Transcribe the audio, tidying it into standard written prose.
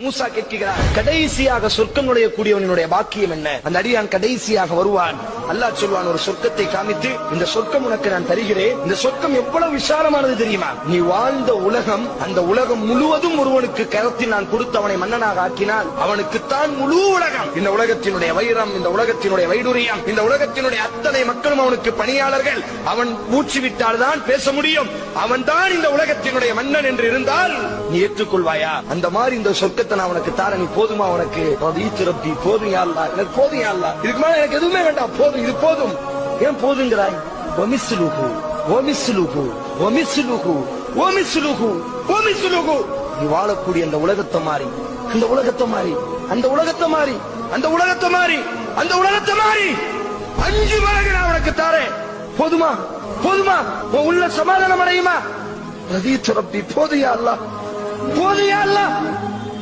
மூசா கேட்கிறார், கடைசியாக சொர்க்கம் நுழையக்கூடியவனுடைய பாக்கியம் என்ன? அந்த அடியான் கடைசியாக வருவான். அல்லாஹ் சொல்வான், ஒரு சொர்க்கத்தை காமித்து, இந்த சொர்க்கம் உனக்கு நான் தருகிறேன். இந்த சொர்க்கம் எவ்வளவு விசாலமானது தெரியுமா? நீ வாழ்ந்த உலகம், அந்த உலகம் முழுவதும் ஒருவனுக்கு கரத்தில் நான் கொடுத்து அவனை மன்னனாக ஆக்கினால் அவனுக்குத்தான் முழு உலகம். இந்த உலகத்தினுடைய வைரம், இந்த உலகத்தினுடைய வைடூரியம், இந்த உலகத்தினுடைய அத்தனை மக்களும் அவனுக்கு பணியாளர்கள். அவன் மூச்சு விட்டால் தான் பேச முடியும். அவன் தான் இந்த உலகத்தினுடைய மன்னன் என்று இருந்தால் நீ ஏற்றுக்கொள்வாயா? அந்த மாதிரி இந்த சொர்க்க நான் உனக்கு தார, நீ போதுமா? உனக்கு ரப்பி போதும் யா அல்லாஹ், எனக்கு போதும் யா அல்லாஹ், இதுக்கு மேல எனக்கு எதுவுமே வேண்டாம், போதும், இது போதும். ஏன் போதுங்கிறாய்? வமிஸ்லுஹு வமிஸ்லுஹு வமிஸ்லுஹு வமிஸ்லுஹு வமிஸ்லுஹு. நீ வாழக்கூடிய அந்த உலகத்தை மாறி, அந்த உலகத்தை மாறி, அந்த உலகத்தை மாறி, அந்த உலகத்தை மாறி, அந்த உலகத்தை மாறி 5 மடங்கு நான் உனக்கு தாரேன். போதுமா? போதுமா? உன் உள்ள சமாதானம் அடையுமா? ரப்பி போதும் யா அல்லாஹ், போதும் யா அல்லாஹ்.